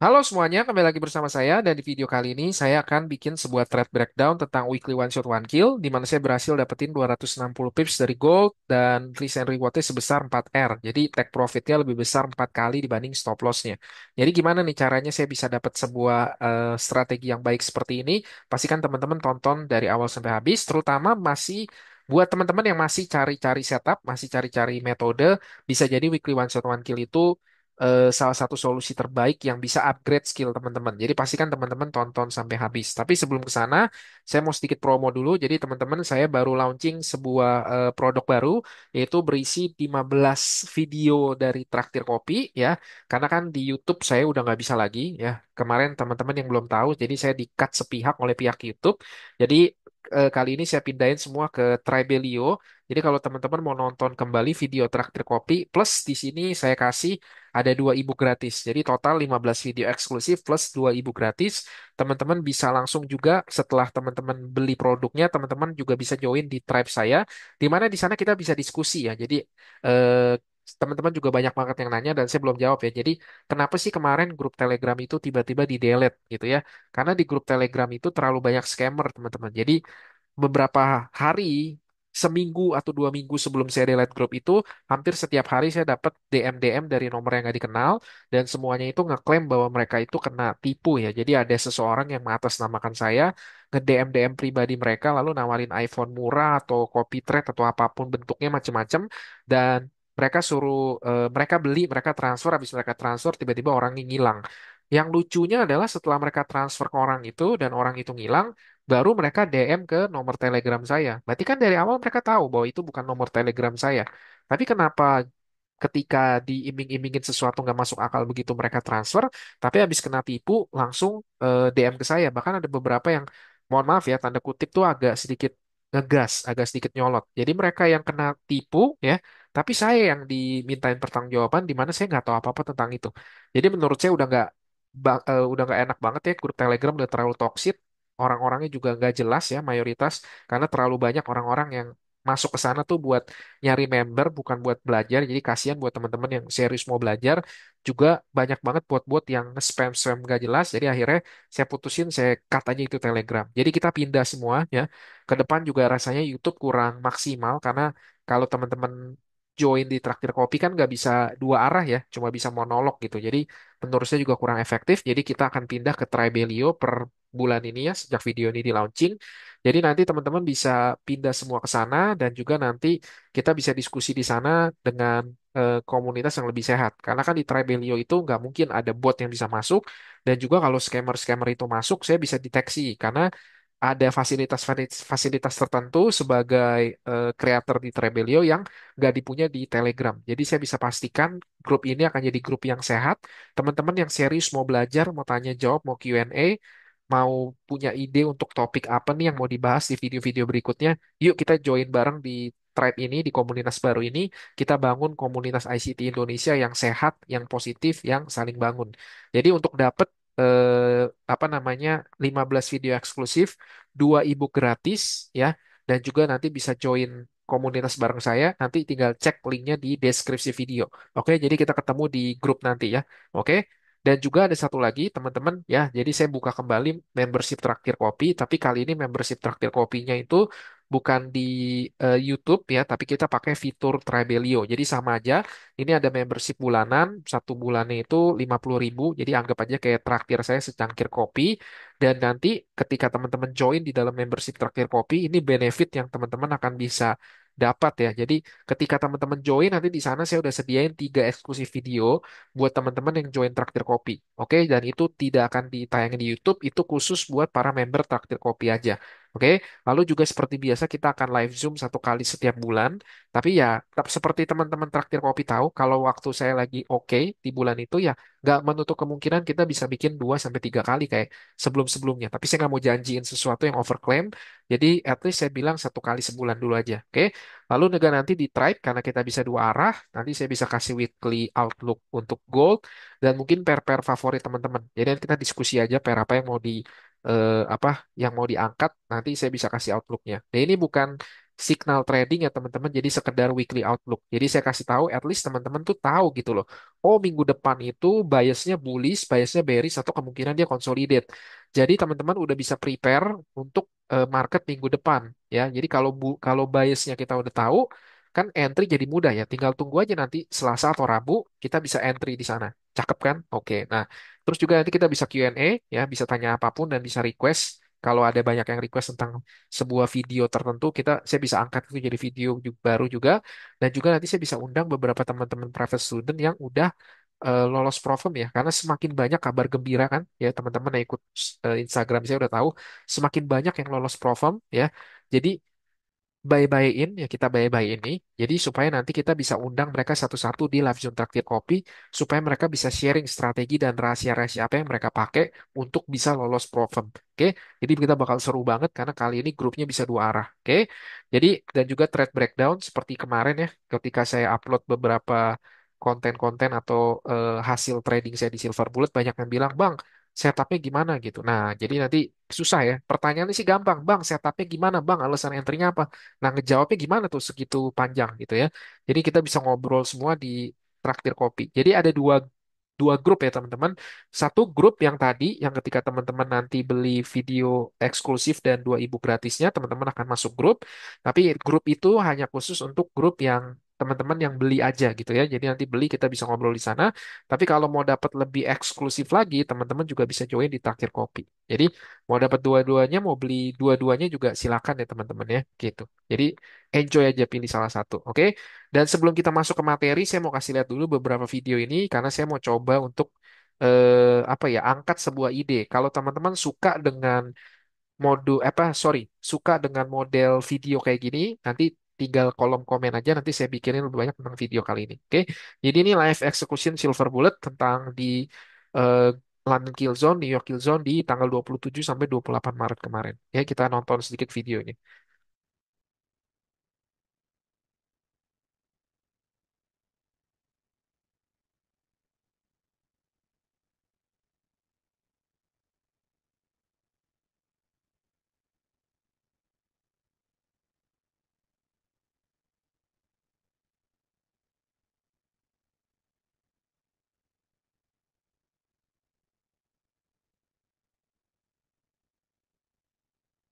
Halo semuanya, kembali lagi bersama saya dan di video kali ini saya akan bikin sebuah thread breakdown tentang weekly one shot one kill di mana saya berhasil dapetin 260 pips dari gold dan risk and rewardnya sebesar 4R. Jadi take profitnya lebih besar 4 kali dibanding stop lossnya. Jadi gimana nih caranya saya bisa dapat sebuah strategi yang baik seperti ini? Pastikan teman-teman tonton dari awal sampai habis, terutama masih buat teman-teman yang masih cari-cari setup, masih cari-cari metode, bisa jadi weekly one shot one kill itu salah satu solusi terbaik yang bisa upgrade skill teman-teman. Jadi pastikan teman-teman tonton sampai habis. Tapi sebelum ke sana, saya mau sedikit promo dulu. Jadi teman-teman, saya baru launching sebuah produk baru, yaitu berisi 15 video dari Traktir Kopi ya. Karena kan di YouTube saya udah nggak bisa lagi ya. Kemarin teman-teman yang belum tahu, jadi saya di-cut sepihak oleh pihak YouTube. Jadi kali ini saya pindahin semua ke Tribelio. Jadi kalau teman-teman mau nonton kembali video Traktir Kopi, plus di sini saya kasih ada 2 ebook gratis. Jadi total 15 video eksklusif plus 2 ebook gratis. Teman-teman bisa langsung juga setelah teman-teman beli produknya, teman-teman juga bisa join di tribe saya, di mana di sana kita bisa diskusi ya. Jadi eh, teman-teman juga banyak banget yang nanya dan saya belum jawab ya. Jadi kenapa sih kemarin grup Telegram itu tiba-tiba di-delete gitu ya? Karena di grup Telegram itu terlalu banyak scammer, teman-teman. Jadi beberapa hari, seminggu atau 2 minggu sebelum saya delete grup itu, hampir setiap hari saya dapat DM-DM dari nomor yang nggak dikenal, dan semuanya itu ngeklaim bahwa mereka itu kena tipu ya. Jadi ada seseorang yang mengatasnamakan saya, nge-DM-DM pribadi mereka, lalu nawarin iPhone murah atau copy trade atau apapun bentuknya macam-macam, dan mereka suruh, mereka beli, mereka transfer, habis mereka transfer tiba-tiba orangnya ngilang. Yang lucunya adalah setelah mereka transfer ke orang itu dan orang itu ngilang, baru mereka DM ke nomor Telegram saya. Berarti kan dari awal mereka tahu bahwa itu bukan nomor Telegram saya. Tapi kenapa ketika diiming-imingin sesuatu nggak masuk akal begitu mereka transfer, tapi habis kena tipu langsung DM ke saya. Bahkan ada beberapa yang, mohon maaf ya, tanda kutip tuh agak sedikit ngegas, agak sedikit nyolot. Jadi mereka yang kena tipu ya, tapi saya yang dimintain pertanggungjawaban di mana saya nggak tahu apa-apa tentang itu. Jadi menurut saya udah nggak enak banget ya, grup Telegram udah terlalu toksik, orang-orangnya juga nggak jelas ya mayoritas, karena terlalu banyak orang-orang yang masuk ke sana tuh buat nyari member, bukan buat belajar. Jadi kasihan buat teman-teman yang serius mau belajar. Juga banyak banget buat-buat yang spam-spam gak jelas. Jadi akhirnya saya putusin, saya cut aja itu Telegram. Jadi kita pindah semua ya. Ke depan juga rasanya YouTube kurang maksimal, karena kalau teman-teman join di Traktir Kopi kan nggak bisa dua arah ya, cuma bisa monolog gitu. Jadi menurut saya juga kurang efektif. Jadi kita akan pindah ke Tribelio per bulan ini ya, sejak video ini di launching. Jadi nanti teman-teman bisa pindah semua ke sana, dan juga nanti kita bisa diskusi di sana dengan komunitas yang lebih sehat. Karena kan di Tribelio itu nggak mungkin ada bot yang bisa masuk, dan juga kalau scammer-scammer itu masuk, saya bisa deteksi karena ada fasilitas tertentu sebagai kreator di Trebelio yang nggak dipunya di Telegram. Jadi saya bisa pastikan grup ini akan jadi grup yang sehat. Teman-teman yang serius mau belajar, mau tanya jawab, mau Q&A, mau punya ide untuk topik apa nih yang mau dibahas di video-video berikutnya, yuk kita join bareng di tribe ini, di komunitas baru ini. Kita bangun komunitas ICT Indonesia yang sehat, yang positif, yang saling bangun. Jadi untuk dapat apa namanya, 15 video eksklusif, 2 ebook gratis ya, dan juga nanti bisa join komunitas bareng saya. Nanti tinggal cek linknya di deskripsi video. Oke, jadi kita ketemu di grup nanti ya. Oke. Dan juga ada satu lagi teman-teman ya, jadi saya buka kembali membership Traktir Kopi, tapi kali ini membership Traktir Kopinya itu bukan di YouTube ya, tapi kita pakai fitur Tribelio. Jadi sama aja, ini ada membership bulanan, 1 bulannya itu 50.000, jadi anggap aja kayak traktir saya secangkir kopi, dan nanti ketika teman-teman join di dalam membership traktir kopi, ini benefit yang teman-teman akan bisa dapat ya. Jadi ketika teman-teman join, nanti di sana saya udah sediain 3 eksklusif video buat teman-teman yang join traktir kopi. Oke, dan itu tidak akan ditayangin di YouTube, itu khusus buat para member traktir kopi aja. Oke, lalu juga seperti biasa kita akan live Zoom 1 kali setiap bulan. Tapi ya, tetap seperti teman-teman traktir kopi tahu, kalau waktu saya lagi oke di bulan itu ya, nggak menutup kemungkinan kita bisa bikin 2 sampai 3 kali kayak sebelum-sebelumnya. Tapi saya nggak mau janjiin sesuatu yang overclaim. Jadi at least saya bilang 1 kali sebulan dulu aja. Oke. Lalu nanti di Tribe, karena kita bisa dua arah, nanti saya bisa kasih weekly outlook untuk gold, dan mungkin pair-pair favorit teman-teman. Jadi nanti kita diskusi aja pair apa yang mau di apa yang mau diangkat, nanti saya bisa kasih outlooknya. Nah, ini bukan signal trading ya teman-teman, jadi sekedar weekly outlook. Jadi saya kasih tahu, at least teman-teman tuh tahu gitu loh. Oh, minggu depan itu biasnya bullish, biasnya bearish, atau kemungkinan dia consolidate. Jadi teman-teman udah bisa prepare untuk market minggu depan ya. Jadi kalau biasnya kita udah tahu, kan entry jadi mudah ya. Tinggal tunggu aja nanti Selasa atau Rabu kita bisa entry di sana. Cakep kan? Oke. Nah, terus juga nanti kita bisa Q&A ya, bisa tanya apapun dan bisa request. Kalau ada banyak yang request tentang sebuah video tertentu, saya bisa angkat itu jadi video baru juga. Dan juga nanti saya bisa undang beberapa teman-teman private student yang udah lolos Profem ya, karena semakin banyak kabar gembira kan ya, teman-teman yang ikut Instagram saya udah tahu semakin banyak yang lolos Profem ya. Jadi bye-byein ya, kita bye-bye ini jadi supaya nanti kita bisa undang mereka satu-satu di live Zone Traktir Kopi, supaya mereka bisa sharing strategi dan rahasia-rahasia apa yang mereka pakai untuk bisa lolos Profem. Oke, jadi kita bakal seru banget karena kali ini grupnya bisa dua arah. Oke, jadi dan juga trade breakdown seperti kemarin ya, ketika saya upload beberapa konten-konten atau hasil trading saya di Silver Bullet, banyak yang bilang, "Bang, setupnya gimana gitu." Nah, jadi nanti susah ya. Pertanyaannya sih gampang, "Bang, setupnya gimana, Bang? Alasan entry-nya apa?" Nah, ngejawabnya gimana tuh segitu panjang gitu ya. Jadi kita bisa ngobrol semua di Traktir Kopi. Jadi ada dua dua grup ya teman-teman. Satu grup yang tadi, yang ketika teman-teman nanti beli video eksklusif dan dua ebook gratisnya, teman-teman akan masuk grup. Tapi grup itu hanya khusus untuk grup yang teman-teman yang beli aja gitu ya. Jadi nanti beli kita bisa ngobrol di sana. Tapi kalau mau dapat lebih eksklusif lagi, teman-teman juga bisa join di Traktir Kopi. Jadi mau dapat dua-duanya, mau beli dua-duanya juga silakan ya teman-teman ya, gitu. Jadi enjoy aja pilih salah satu, oke? Dan sebelum kita masuk ke materi, saya mau kasih lihat dulu beberapa video ini karena saya mau coba untuk apa ya, angkat sebuah ide. Kalau teman-teman suka dengan suka dengan model video kayak gini, nanti tinggal kolom komen aja, nanti saya bikinin lebih banyak tentang video kali ini. Oke, jadi ini live execution Silver Bullet tentang di eh, London Kill Zone, New York Kill Zone di tanggal 27 sampai 28 Maret kemarin. Ya, kita nonton sedikit video ini.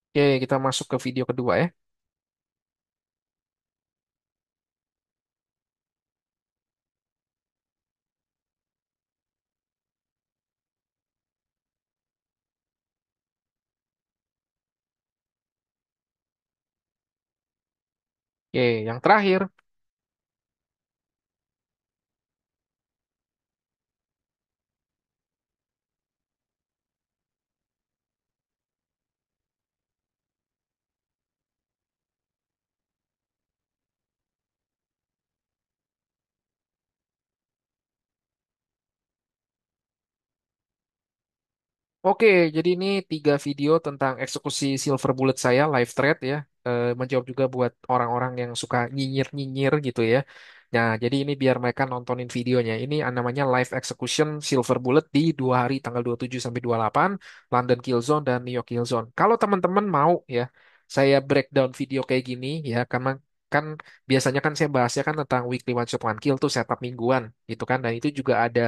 Oke, kita masuk ke video kedua ya. Oke, yang terakhir. Oke, jadi ini tiga video tentang eksekusi Silver Bullet saya live thread ya. Menjawab juga buat orang-orang yang suka nyinyir-nyinyir gitu ya. Nah, jadi ini biar mereka nontonin videonya. Ini namanya live execution Silver Bullet di 2 hari tanggal 27 sampai 28 London Killzone dan New York Killzone. Kalau teman-teman mau ya, saya breakdown video kayak gini ya, karena kan biasanya kan saya bahasnya kan tentang weekly one shot one kill tuh setup mingguan gitu kan, dan itu juga ada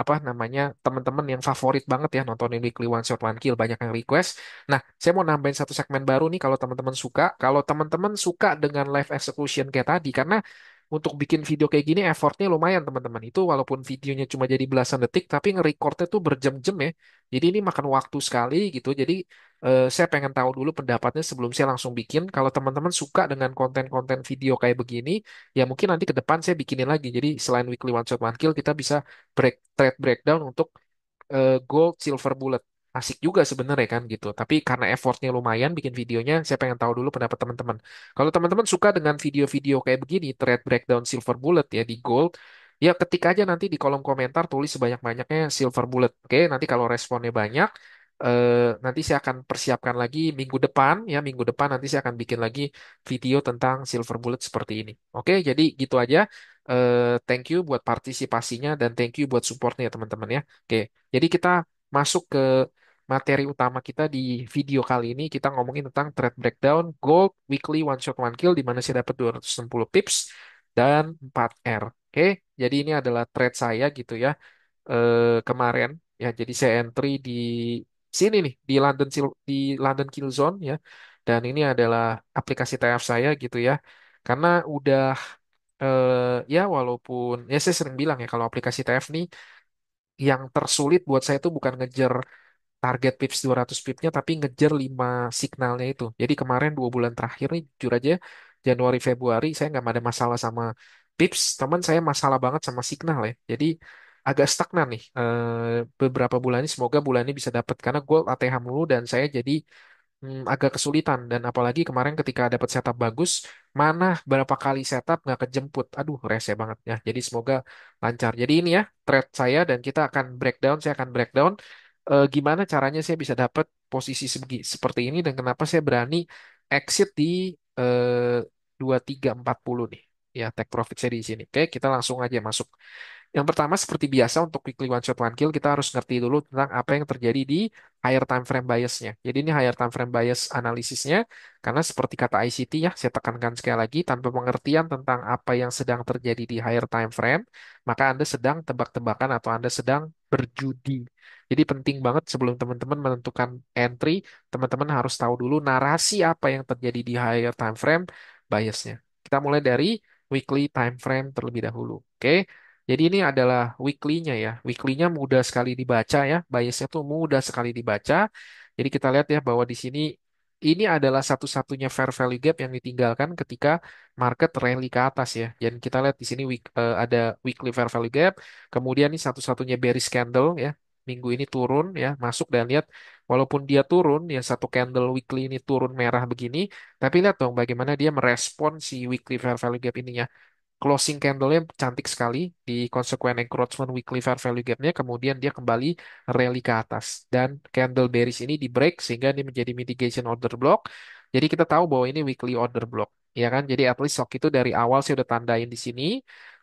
apa namanya, teman-teman yang favorit banget ya nontonin weekly one shot one kill, banyak yang request. Nah, saya mau nambahin satu segmen baru nih kalau teman-teman suka. Kalau teman-teman suka dengan live execution kayak tadi, karena untuk bikin video kayak gini effortnya lumayan teman-teman. Itu walaupun videonya cuma jadi belasan detik, tapi nge-recordnya tuh berjam-jam ya. Jadi ini makan waktu sekali gitu. Jadi saya pengen tahu dulu pendapatnya sebelum saya langsung bikin. Kalau teman-teman suka dengan konten-konten video kayak begini, ya mungkin nanti ke depan saya bikinin lagi. Jadi selain weekly one shot one kill, kita bisa trade breakdown untuk gold, silver bullet. Asik juga sebenarnya kan gitu. Tapi karena effortnya lumayan bikin videonya, saya pengen tahu dulu pendapat teman-teman. Kalau teman-teman suka dengan video-video kayak begini, trade breakdown silver bullet ya di gold, ya ketik aja nanti di kolom komentar, tulis sebanyak-banyaknya silver bullet. Oke, nanti kalau responnya banyak, nanti saya akan persiapkan lagi minggu depan ya, minggu depan nanti saya akan bikin lagi video tentang silver bullet seperti ini. Oke, jadi gitu aja. Thank you buat partisipasinya dan thank you buat supportnya ya teman-teman ya. Oke, jadi kita masuk ke materi utama kita di video kali ini. Kita ngomongin tentang trade breakdown gold weekly one shot one kill di mana saya dapat 260 pips dan 4R. Oke, jadi ini adalah trade saya gitu ya kemarin ya. Jadi saya entry di sini nih di London Kill Zone ya. Dan ini adalah aplikasi TF saya gitu ya. Karena udah ya walaupun ya saya sering bilang ya kalau aplikasi TF nih yang tersulit buat saya tuh bukan ngejar target pips 200 pipsnya tapi ngejar 5 signalnya itu. Jadi kemarin 2 bulan terakhir nih jujur aja Januari Februari saya nggak ada masalah sama pips, teman saya masalah banget sama signal ya. Jadi agak stagnan nih beberapa bulan ini, semoga bulan ini bisa dapat karena gold ATH mulu dan saya jadi agak kesulitan. Dan apalagi kemarin ketika dapat setup bagus, mana berapa kali setup nggak kejemput. Aduh, rese banget ya. Jadi semoga lancar. Jadi ini ya trade saya dan kita akan breakdown. Saya akan breakdown gimana caranya saya bisa dapat posisi seperti ini dan kenapa saya berani exit di 2340 nih. Ya, take profit saya di sini. Oke, kita langsung aja masuk. Yang pertama, seperti biasa untuk weekly one shot one kill, kita harus ngerti dulu tentang apa yang terjadi di higher time frame biasnya. Jadi ini higher time frame bias analisisnya, karena seperti kata ICT ya, saya tekankan sekali lagi, tanpa pengertian tentang apa yang sedang terjadi di higher time frame, maka Anda sedang tebak-tebakan atau Anda sedang berjudi. Jadi penting banget sebelum teman-teman menentukan entry, teman-teman harus tahu dulu narasi apa yang terjadi di higher time frame biasnya. Kita mulai dari weekly time frame terlebih dahulu. Oke. Jadi ini adalah weekly-nya ya. Weekly-nya mudah sekali dibaca ya. Biasnya tuh mudah sekali dibaca. Jadi kita lihat ya bahwa di sini ini adalah satu-satunya fair value gap yang ditinggalkan ketika market rally ke atas ya. Dan kita lihat di sini ada weekly fair value gap. Kemudian ini satu-satunya bearish candle ya. Minggu ini turun ya, masuk dan lihat walaupun dia turun ya satu candle weekly ini turun merah begini, tapi lihat dong bagaimana dia merespon si weekly fair value gap ininya. Closing candle-nya cantik sekali di consequent encroachment weekly fair value gap-nya, kemudian dia kembali rally ke atas dan candle bearish ini di break sehingga ini menjadi mitigation order block. Jadi kita tahu bahwa ini weekly order block ya kan. Jadi at least stock itu dari awal saya udah tandain di sini.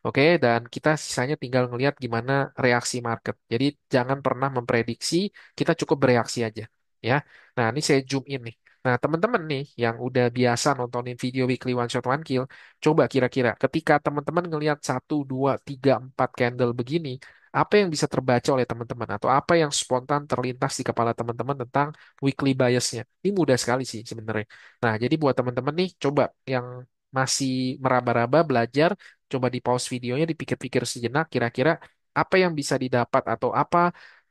Oke, dan kita sisanya tinggal ngelihat gimana reaksi market. Jadi jangan pernah memprediksi, kita cukup bereaksi aja ya. Nah, ini saya zoom in nih. Nah, teman-teman nih yang udah biasa nontonin video weekly one shot one kill, coba kira-kira ketika teman-teman ngelihat 1, 2, 3, 4 candle begini, apa yang bisa terbaca oleh teman-teman atau apa yang spontan terlintas di kepala teman-teman tentang weekly biasnya? Ini mudah sekali sih sebenarnya. Nah, jadi buat teman-teman nih, coba yang masih meraba-raba belajar, coba di pause videonya, dipikir-pikir sejenak, kira-kira apa yang bisa didapat atau apa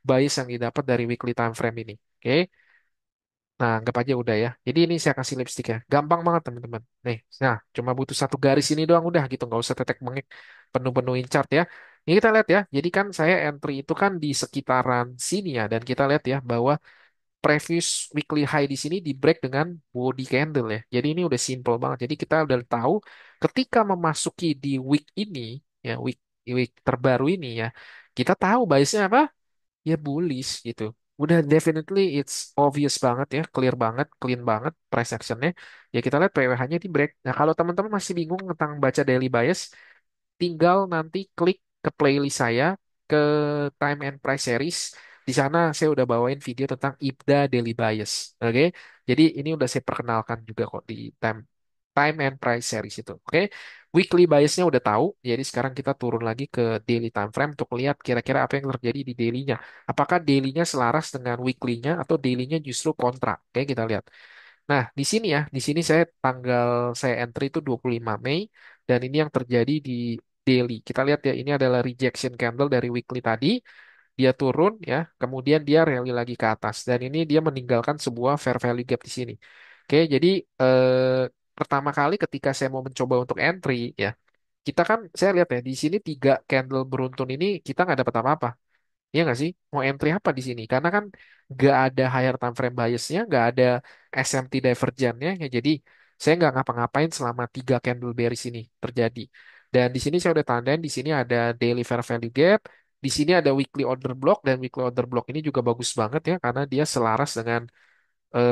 bias yang didapat dari weekly time frame ini. Oke. Nah, anggap aja udah ya. Jadi ini saya kasih lipstick ya. Gampang banget teman-teman. Nih, nah cuma butuh satu garis ini doang udah gitu. Nggak usah tetek bengek penuh-penuhin chart ya. Ini kita lihat ya. Jadi kan saya entry itu kan di sekitaran sini ya. Dan kita lihat ya bahwa previous weekly high di sini di break dengan body candle ya. Jadi ini udah simple banget. Jadi kita udah tahu ketika memasuki di week ini ya, week terbaru ini ya. Kita tahu biasnya apa? Ya bullish gitu. Udah definitely it's obvious banget ya, clear banget, clean banget price actionnya. Ya kita lihat PWH-nya di break. Nah kalau teman-teman masih bingung tentang baca daily bias, tinggal nanti klik ke playlist saya ke time and price series. Di sana saya udah bawain video tentang IBDA daily bias. Oke, jadi ini udah saya perkenalkan juga kok di time and price series itu. Oke, weekly biasnya udah tahu. Jadi sekarang kita turun lagi ke daily time frame untuk lihat kira-kira apa yang terjadi di dailynya. Apakah dailynya selaras dengan weekly-nya atau dailynya justru kontra? Oke, kita lihat. Nah, di sini ya, di sini saya entry itu 25 Mei dan ini yang terjadi di daily. Kita lihat ya, ini adalah rejection candle dari weekly tadi. Dia turun ya, kemudian dia rally lagi ke atas dan ini dia meninggalkan sebuah fair value gap di sini. Oke, jadi pertama kali ketika saya mau mencoba untuk entry ya, kita kan saya lihat ya di sini 3 candle beruntun ini kita nggak dapat apa-apa. Iya nggak sih? Mau entry apa di sini? Karena kan nggak ada higher time frame biasnya, nggak ada SMT divergennya, ya jadi saya nggak ngapa-ngapain selama 3 candle bearish ini terjadi. Dan di sini saya udah tandain, di sini ada daily fair value gap, di sini ada weekly order block, dan weekly order block ini juga bagus banget ya, karena dia selaras dengan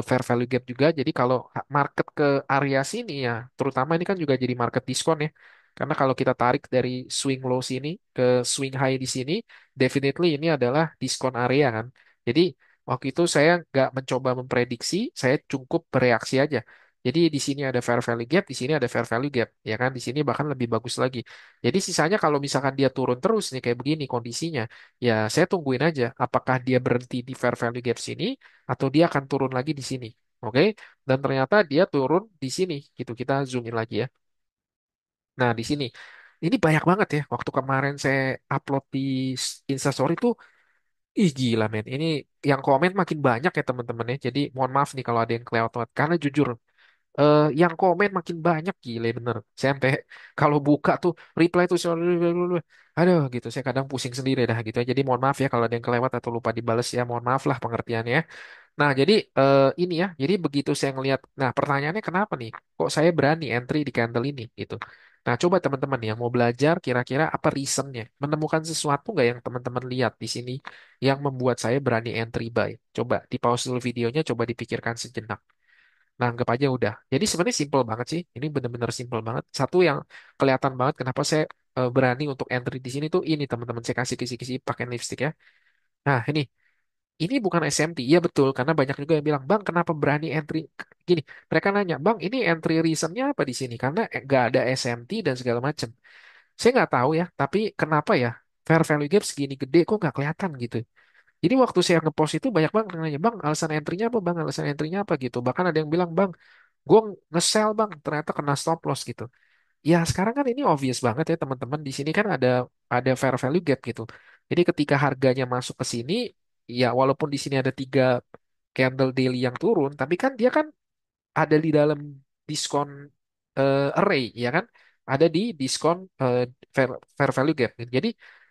fair value gap juga. Jadi kalau market ke area sini ya, terutama ini kan juga jadi market diskon ya. Karena kalau kita tarik dari swing low sini ke swing high di sini, definitely ini adalah diskon area kan. Jadi Waktu itu saya nggak mencoba memprediksi, saya cukup bereaksi aja. Jadi di sini ada fair value gap, di sini ada fair value gap, ya kan? Di sini bahkan lebih bagus lagi. Jadi sisanya kalau misalkan dia turun terus nih kayak begini kondisinya, ya saya tungguin aja apakah dia berhenti di fair value gap sini atau dia akan turun lagi di sini. Oke? Dan ternyata dia turun di sini gitu. Kita zoom in lagi ya. Nah, di sini. Ini banyak banget ya. Waktu kemarin saya upload di Instastory tuh, ih gila men. Ini yang komen makin banyak ya teman-teman ya. Jadi mohon maaf nih kalau ada yang kelewat. Karena jujur, yang komen makin banyak gile bener. Saya sampai kalau buka tuh reply tuh aduh gitu. Saya kadang pusing sendiri dah gitu ya. Jadi mohon maaf ya kalau ada yang kelewat atau lupa dibales ya. Mohon maaf lah pengertiannya. Nah, jadi ini ya, jadi begitu saya ngelihat, nah pertanyaannya kenapa nih? Kok saya berani entry di candle ini gitu? Nah, coba teman-teman yang mau belajar kira-kira apa reasonnya? Menemukan sesuatu nggak yang teman-teman lihat di sini yang membuat saya berani entry buy? Coba di pause dulu videonya, coba dipikirkan sejenak. Nah, anggap aja udah. Jadi sebenarnya simple banget sih. Ini benar-benar simple banget. Satu yang kelihatan banget kenapa saya berani untuk entry di sini tuh ini teman-teman saya kasih kisi-kisi pakai lipstick ya. Nah, ini bukan SMT. Iya betul, karena banyak juga yang bilang, Bang, kenapa berani entry? Gini, mereka nanya, Bang, ini entry reasonnya apa di sini? Karena nggak ada SMT dan segala macam. Saya nggak tahu ya, tapi kenapa ya fair value gap segini gede kok nggak kelihatan gitu. Jadi waktu saya ngepost itu banyak banget yang nanya, Bang, alasan entry-nya apa, Bang? Alasan entry-nya apa gitu. Bahkan ada yang bilang, Bang, gue nge-sell, Bang, ternyata kena stop loss gitu. Ya, sekarang kan ini obvious banget ya teman-teman. Di sini kan ada fair value gap gitu. Jadi ketika harganya masuk ke sini, ya walaupun di sini ada tiga candle daily yang turun, tapi kan dia kan ada di dalam diskon array, ya kan? Ada di diskon fair value gap. Jadi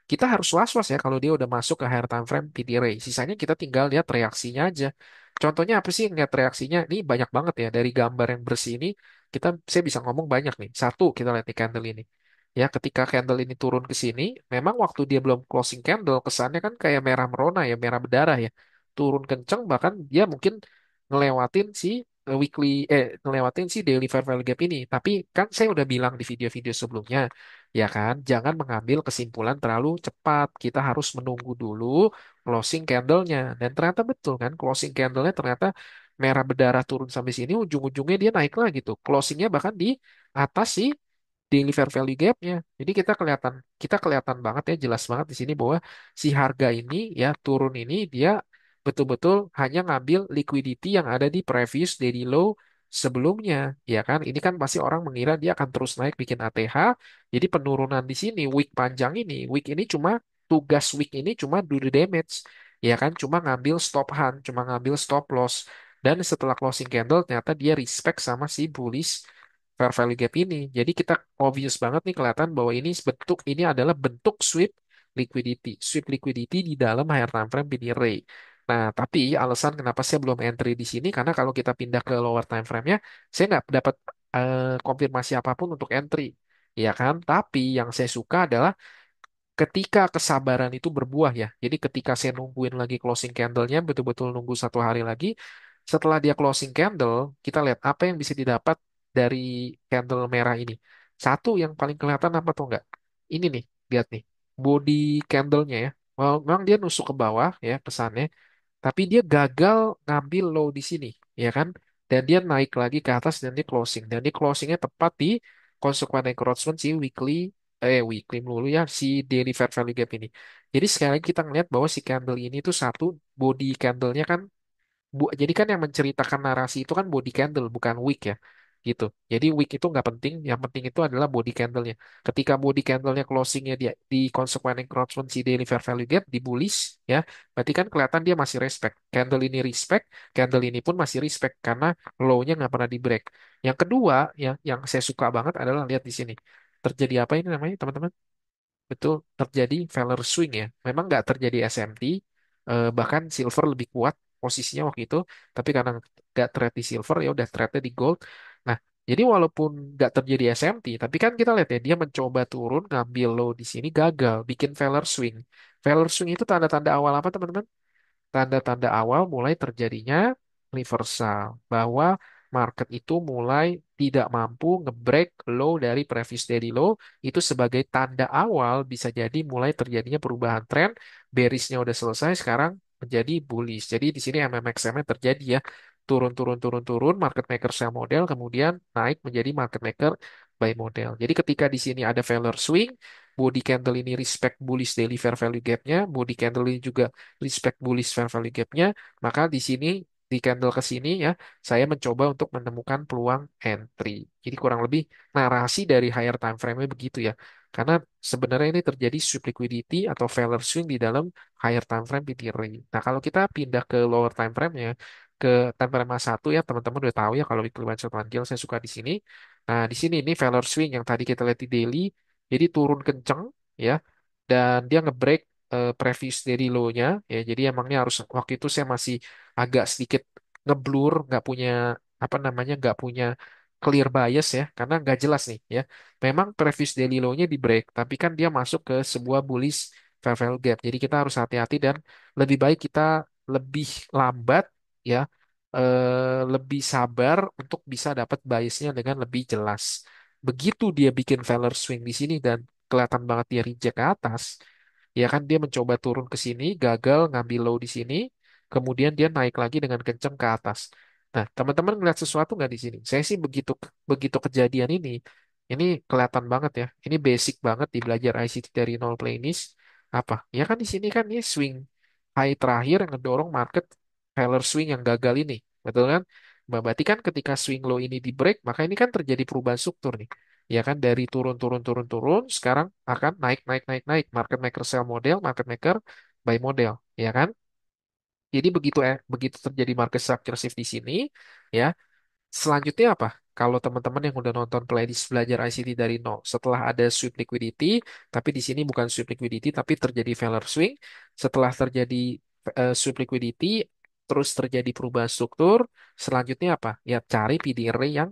kita harus was-was ya kalau dia udah masuk ke higher time frame PD array. Sisanya kita tinggal lihat reaksinya aja. Contohnya apa sih ngeliat reaksinya? Ini banyak banget ya dari gambar yang bersih ini. Saya bisa ngomong banyak nih. Satu, kita lihat di candle ini. Ya, ketika candle ini turun ke sini, memang waktu dia belum closing candle, kesannya kan kayak merah merona ya, merah berdarah ya. Turun kenceng, bahkan dia mungkin ngelewatin si ngelewatin si daily fair value gap ini. Tapi kan saya udah bilang di video-video sebelumnya, ya kan, jangan mengambil kesimpulan terlalu cepat. Kita harus menunggu dulu closing candle-nya. Dan ternyata betul kan, closing candle-nya ternyata merah berdarah turun sampai sini, ujung-ujungnya dia naik lagi tuh. Closingnya bahkan di atas si daily fair value gap-nya. Jadi kita kelihatan banget ya, jelas banget di sini bahwa si harga ini ya turun ini dia betul-betul hanya ngambil liquidity yang ada di previous daily low sebelumnya, ya kan? Ini kan pasti orang mengira dia akan terus naik bikin ATH. Jadi penurunan di sini week panjang ini, tugas week ini cuma do the damage, ya kan? Cuma ngambil stop hunt, cuma ngambil stop loss. Dan setelah closing candle ternyata dia respect sama si bullish fair value gap ini. Jadi kita obvious banget nih kelihatan bahwa ini adalah bentuk sweep liquidity di dalam higher time frame PD array. Nah, tapi alasan kenapa saya belum entry di sini karena kalau kita pindah ke lower time frame-nya, saya nggak dapat konfirmasi apapun untuk entry. Ya kan? Tapi yang saya suka adalah ketika kesabaran itu berbuah ya. Jadi ketika saya nungguin lagi closing candle-nya, betul-betul nunggu 1 hari lagi, setelah dia closing candle, kita lihat apa yang bisa didapat dari candle merah ini. Satu yang paling kelihatan apa tuh enggak? Ini nih, lihat nih, body candle-nya ya. Well, memang dia nusuk ke bawah ya pesannya, tapi dia gagal ngambil low di sini, ya kan? Dan dia naik lagi ke atas dan dia closing. Dan dia closingnya tepat di consequent encroachment si weekly melulu ya si daily fair value gap ini. Jadi sekali lagi kita ngelihat bahwa si candle ini tuh satu body candlenya kan jadi kan yang menceritakan narasi itu kan body candle bukan wick ya gitu. Jadi wick itu nggak penting, yang penting itu adalah body candlenya. Ketika body candlenya closingnya dia di consequent encroachment si daily fair value gap di bullish ya, berarti kan kelihatan dia masih respect. Candle ini respect, candle ini pun masih respect karena low-nya nggak pernah di break. Yang kedua ya, yang saya suka banget adalah lihat di sini. Terjadi apa ini namanya teman-teman? Betul, terjadi Feller swing ya. Memang nggak terjadi SMT, bahkan silver lebih kuat posisinya waktu itu, tapi karena nggak trade di silver ya udah trade di gold. Nah, jadi walaupun nggak terjadi SMT, tapi kan kita lihat ya dia mencoba turun ngambil low di sini gagal, bikin Feller swing. Feller swing itu tanda-tanda awal apa teman-teman? Tanda-tanda awal mulai terjadinya reversal, bahwa market itu mulai tidak mampu ngebreak low dari previous daily low, itu sebagai tanda awal bisa jadi mulai terjadinya perubahan tren, bearishnya udah selesai, sekarang menjadi bullish. Jadi di sini MMXM-nya terjadi ya, turun turun turun turun, market maker sell model, kemudian naik menjadi market maker buy model. Jadi ketika di sini ada failure swing, body candle ini respect bullish daily fair value gap-nya, body candle ini juga respect bullish fair value gap-nya, maka di sini di candle ke sini ya, saya mencoba untuk menemukan peluang entry. Jadi kurang lebih narasi dari higher time frame-nya begitu ya. Karena sebenarnya ini terjadi sweep liquidity atau failure swing di dalam higher time frame PTRI. Nah, kalau kita pindah ke lower time frame-nya, ke time frame satu ya, teman-teman udah tahu ya kalau weekly one shot one kill saya suka di sini. Nah, di sini ini failure swing yang tadi kita lihat di daily, jadi turun kenceng ya, dan dia ngebreak previous dari low-nya ya. Jadi emangnya harus waktu itu saya masih agak sedikit ngeblur, nggak punya apa namanya, nggak punya clear bias ya, karena nggak jelas nih ya. Memang previous daily low-nya di break, tapi kan dia masuk ke sebuah bullish fair value gap. Jadi kita harus hati-hati dan lebih baik kita lebih lambat ya, lebih sabar untuk bisa dapat biasnya dengan lebih jelas. Begitu dia bikin failure swing di sini dan kelihatan banget dia reject ke atas, ya kan dia mencoba turun ke sini, gagal ngambil low di sini, kemudian dia naik lagi dengan kenceng ke atas. Nah, teman-teman ngeliat sesuatu nggak di sini? Saya sih begitu begitu kejadian ini kelihatan banget ya. Ini basic banget di belajar ICT dari nol playlist. Apa? Ya kan di sini kan ini swing high terakhir yang ngedorong market Taylor swing yang gagal ini. Betul kan? Berarti kan ketika swing low ini di break, maka ini kan terjadi perubahan struktur nih. Ya kan dari turun turun turun turun sekarang akan naik naik naik naik market maker sell model, market maker buy model, ya kan? Jadi begitu terjadi market structure shift di sini, ya. Selanjutnya apa? Kalau teman-teman yang udah nonton playlist belajar ICT dari nol, setelah ada sweep liquidity, tapi di sini bukan sweep liquidity, tapi terjadi failure swing. Setelah terjadi sweep liquidity, terus terjadi perubahan struktur, selanjutnya apa? Ya cari PDR yang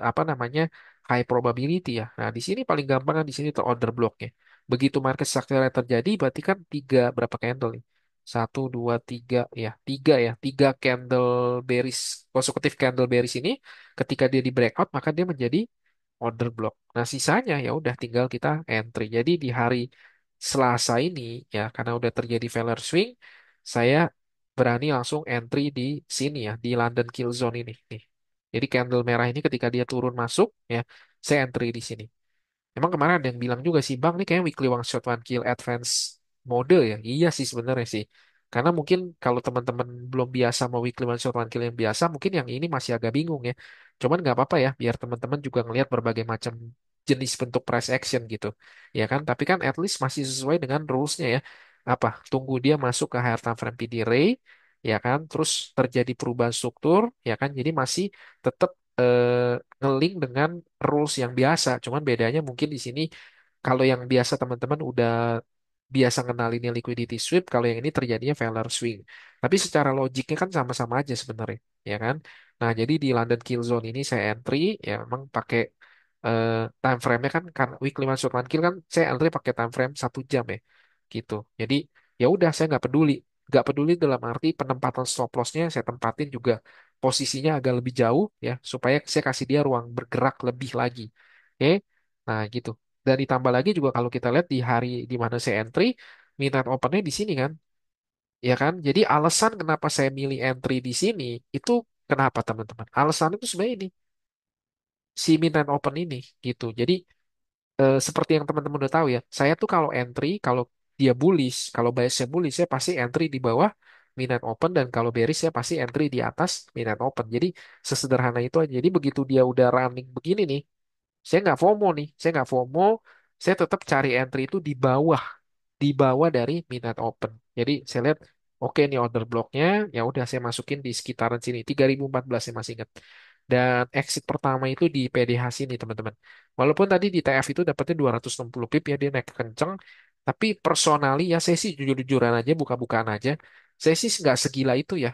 apa namanya high probability ya. Nah di sini paling gampang kan di sini tuh order blocknya. Begitu market structure terjadi, berarti kan tiga berapa candle nih? Satu, dua, tiga, tiga candle bearish, konsekutif candle bearish ini, ketika dia di breakout, maka dia menjadi order block. Nah, sisanya ya udah tinggal kita entry. Jadi di hari Selasa ini, ya, karena udah terjadi failure swing, saya berani langsung entry di sini ya, di London Kill Zone ini, nih. Jadi candle merah ini ketika dia turun masuk, ya, saya entry di sini. Emang kemarin ada yang bilang juga sih, Bang, ini kayak weekly one shot one kill advance mode ya. Iya sih sebenarnya sih. Karena mungkin kalau teman-teman belum biasa mau weekly one shot one kill yang biasa, mungkin yang ini masih agak bingung ya. Cuman nggak apa-apa ya, biar teman-teman juga ngelihat berbagai macam jenis bentuk price action gitu. Ya kan, tapi kan at least masih sesuai dengan rules-nya ya. Apa? Tunggu dia masuk ke higher time frame PD Ray, ya kan? Terus terjadi perubahan struktur, ya kan? Jadi masih tetap ngelink dengan rules yang biasa. Cuman bedanya mungkin di sini kalau yang biasa teman-teman udah biasa ngenalinnya liquidity sweep, kalau yang ini terjadinya failure swing. Tapi secara logiknya kan sama-sama aja sebenarnya, ya kan? Nah, jadi di London Kill Zone ini saya entry ya memang pakai eh, time frame-nya kan weekly one shot one kill kan saya entry pakai time frame 1 jam ya. Gitu. Jadi ya udah saya nggak peduli. Nggak peduli dalam arti penempatan stop loss-nya saya tempatin juga posisinya agak lebih jauh ya supaya saya kasih dia ruang bergerak lebih lagi. Oke. Nah, gitu. Dan ditambah lagi juga kalau kita lihat di hari di mana saya entry, midnight open-nya di sini kan. Ya kan? Jadi alasan kenapa saya milih entry di sini itu kenapa teman-teman? Alasan itu sebenarnya ini si midnight open ini gitu. Jadi seperti yang teman-teman udah tahu ya, saya tuh kalau entry, kalau dia bullish, kalau biasnya bullish, saya pasti entry di bawah midnight open dan kalau bearish saya pasti entry di atas midnight open. Jadi sesederhana itu aja. Jadi begitu dia udah running begini nih, saya nggak FOMO nih, saya nggak FOMO, saya tetap cari entry itu di bawah dari midnight open. Jadi saya lihat oke nih order blocknya, ya udah saya masukin di sekitaran sini 3014 saya masih ingat. Dan exit pertama itu di PDH sini teman-teman. Walaupun tadi di TF itu dapatnya 260 pip ya dia naik kenceng, tapi personally ya saya sih jujur-jujuran aja buka-bukaan aja. Saya sih nggak segila itu ya.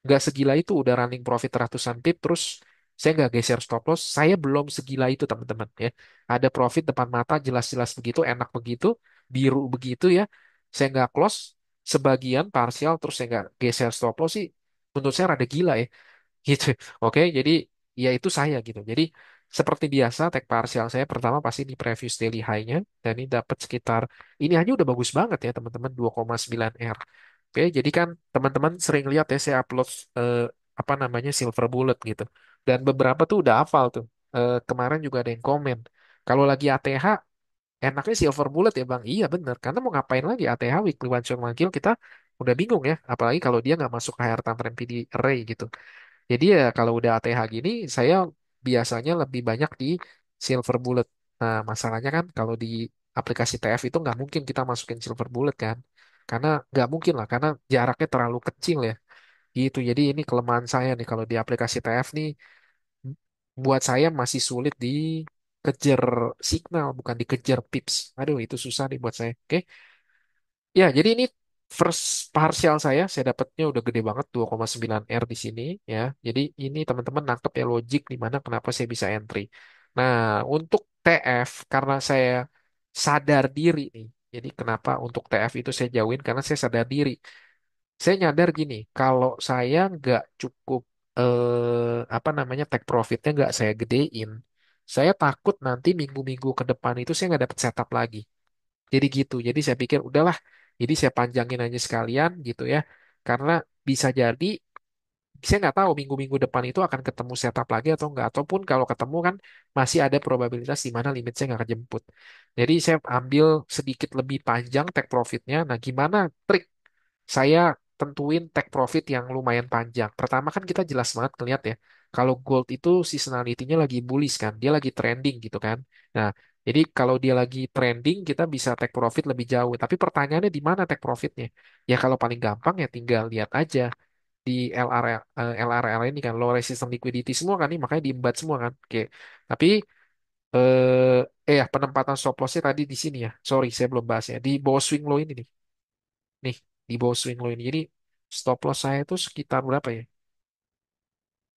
Nggak segila itu udah running profit ratusan pip terus saya nggak geser stop loss. Saya belum segila itu teman-teman ya. Ada profit depan mata jelas-jelas begitu, enak begitu, biru begitu ya. Saya nggak close sebagian parsial terus saya nggak geser stop loss sih. Menurut saya rada gila ya gitu. Oke, jadi ya itu saya gitu. Jadi seperti biasa tag parsial saya pertama pasti di previous daily high-nya dan ini dapat sekitar ini aja udah bagus banget ya teman-teman 2,9 R. Oke, jadi kan teman-teman sering lihat ya saya upload eh, apa namanya Silver Bullet gitu. Dan beberapa tuh udah hafal tuh. Kemarin juga ada yang komen. Kalau lagi ATH enaknya Silver Bullet ya Bang. Iya bener. Karena mau ngapain lagi ATH Weekly One Shot One Kill kita udah bingung ya. Apalagi kalau dia nggak masuk ke higher time frame PD array gitu. Jadi ya kalau udah ATH gini, saya biasanya lebih banyak di Silver Bullet. Nah, masalahnya kan kalau di aplikasi TF itu nggak mungkin kita masukin Silver Bullet kan. Karena nggak mungkin lah, karena jaraknya terlalu kecil ya. Gitu. Jadi ini kelemahan saya nih kalau di aplikasi TF nih, buat saya masih sulit dikejar signal, bukan dikejar pips. Aduh, itu susah nih buat saya. Oke. Ya, jadi ini first partial saya dapatnya udah gede banget 2,9 R di sini ya. Jadi ini teman-teman nangkep ya logik di mana kenapa saya bisa entry. Nah, untuk TF karena saya sadar diri nih. Jadi kenapa untuk TF itu saya jauhin karena saya sadar diri. Saya nyadar gini, kalau saya nggak cukup apa namanya take profitnya nggak saya gedein, saya takut nanti minggu-minggu ke depan itu saya nggak dapat setup lagi. Jadi gitu. Jadi saya pikir udahlah. Jadi saya panjangin aja sekalian gitu ya. Karena bisa jadi saya nggak tahu minggu-minggu depan itu akan ketemu setup lagi atau enggak. Ataupun kalau ketemu kan masih ada probabilitas di mana limit saya nggak kejemput. Jadi saya ambil sedikit lebih panjang take profitnya. Nah, gimana trik saya tentuin take profit yang lumayan panjang. Pertama kan kita jelas banget ngeliat ya, kalau gold itu seasonality-nya lagi bullish kan, dia lagi trending gitu kan. Nah, jadi kalau dia lagi trending, kita bisa take profit lebih jauh. Tapi pertanyaannya di mana take profitnya? Ya kalau paling gampang ya tinggal lihat aja di LRL ini kan, low resistance liquidity semua kan, nih makanya diembat semua kan. Oke, tapi ya penempatan stop loss-nya tadi di sini ya. Sorry, saya belum bahas ya. Di bawah swing low ini nih. Nih, di bawah swing low ini. Jadi stop loss saya itu sekitar berapa ya?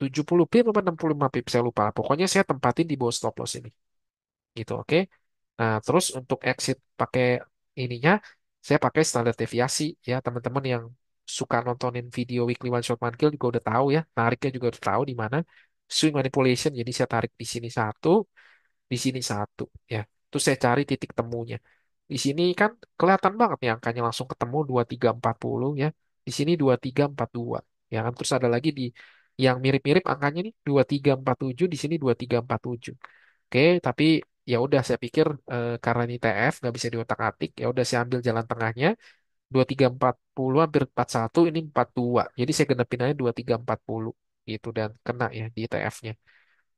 70 pip atau 65 pip saya lupa. Pokoknya saya tempatin di bawah stop loss ini. Gitu, oke. Nah, terus untuk exit pakai ininya saya pakai standar deviasi ya, teman-teman yang suka nontonin video weekly one shot one kill juga udah tahu ya. Nariknya juga udah tahu di mana swing manipulation. Jadi saya tarik di sini satu, di sini satu ya. Terus saya cari titik temunya. Di sini kan kelihatan banget nih angkanya langsung ketemu 2340 ya. Di sini 2342 ya kan. Terus ada lagi di yang mirip-mirip angkanya nih 2347, di sini 2347. Oke, tapi ya udah saya pikir karena ini TF nggak bisa diotak-atik, ya udah saya ambil jalan tengahnya 2340 hampir 41, ini 42. Jadi saya genepin aja 2340 gitu dan kena ya di TF-nya.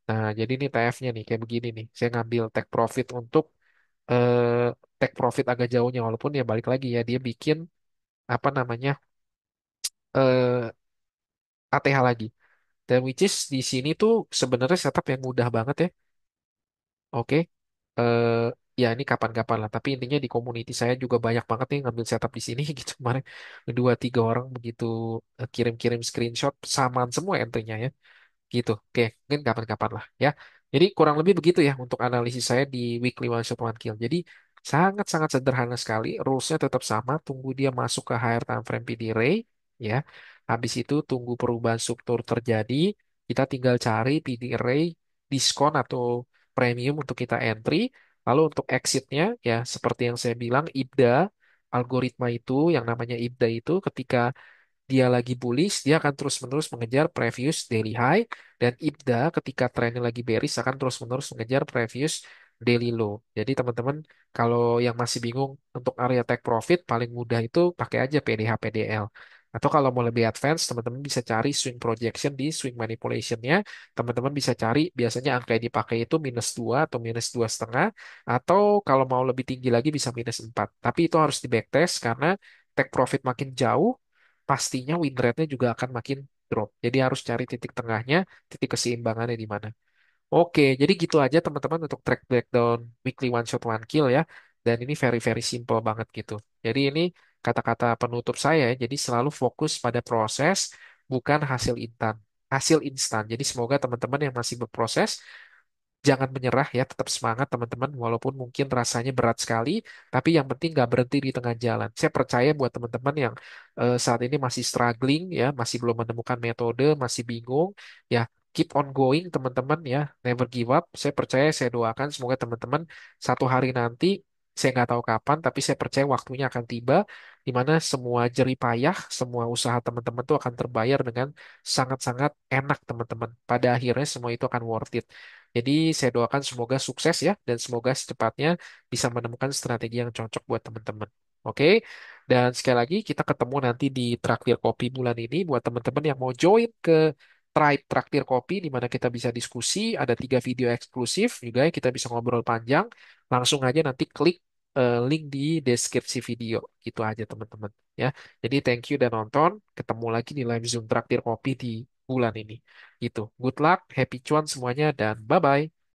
Nah, jadi ini TF-nya nih kayak begini nih. Saya ngambil take profit untuk eh, take profit agak jauhnya walaupun ya balik lagi ya dia bikin apa namanya eh ATH lagi. Dan which is di sini tuh sebenarnya setup yang mudah banget ya. Oke. eh Ya ini kapan-kapan lah. Tapi intinya di community saya juga banyak banget nih ngambil setup di sini gitu kemarin. Dua tiga orang begitu kirim-kirim screenshot samaan semua entry-nya ya. Gitu. Oke, mungkin kapan-kapan lah ya. Jadi kurang lebih begitu ya untuk analisis saya di weekly one shot one kill. Jadi sangat-sangat sederhana sekali. Rules-nya tetap sama. Tunggu dia masuk ke higher time frame PD Ray ya. Habis itu tunggu perubahan struktur terjadi. Kita tinggal cari PD Ray diskon atau premium untuk kita entry. Lalu untuk exitnya ya seperti yang saya bilang IBDA algoritma itu yang namanya IBDA itu ketika dia lagi bullish, dia akan terus-menerus mengejar previous daily high, dan IBDA ketika trennya lagi bearish akan terus-menerus mengejar previous daily low. Jadi teman-teman kalau yang masih bingung untuk area take profit paling mudah itu pakai aja PDH PDL. Atau kalau mau lebih advance, teman-teman bisa cari swing projection di swing manipulationnya. Teman-teman bisa cari biasanya angka yang dipakai itu minus 2 atau minus 2,5. Atau kalau mau lebih tinggi lagi bisa minus 4. Tapi itu harus di backtest karena take profit makin jauh, pastinya win rate-nya juga akan makin drop. Jadi harus cari titik tengahnya, titik keseimbangannya di mana. Oke, jadi gitu aja teman-teman untuk track breakdown weekly one shot one kill ya. Dan ini very very simple banget gitu. Jadi ini kata-kata penutup saya ya. Jadi selalu fokus pada proses, bukan hasil instan. Hasil instan. Jadi semoga teman-teman yang masih berproses jangan menyerah ya, tetap semangat teman-teman, walaupun mungkin rasanya berat sekali, tapi yang penting nggak berhenti di tengah jalan. Saya percaya buat teman-teman yang saat ini masih struggling ya, masih belum menemukan metode, masih bingung, ya keep on going teman-teman ya, never give up. Saya percaya, saya doakan semoga teman-teman satu hari nanti, saya nggak tahu kapan, tapi saya percaya waktunya akan tiba. di mana semua jerih payah, semua usaha teman-teman itu akan terbayar dengan sangat-sangat enak teman-teman. Pada akhirnya semua itu akan worth it. Jadi saya doakan semoga sukses ya dan semoga secepatnya bisa menemukan strategi yang cocok buat teman-teman. Oke, dan sekali lagi kita ketemu nanti di Traktir Kopi bulan ini buat teman-teman yang mau join ke Tribe Traktir Kopi di mana kita bisa diskusi, ada 3 video eksklusif juga ya, kita bisa ngobrol panjang. Langsung aja nanti klik link di deskripsi video. Gitu aja teman-teman ya. Jadi thank you dan nonton. Ketemu lagi di live Zoom Traktir Kopi di bulan ini. Gitu. Good luck, happy cuan semuanya dan bye-bye.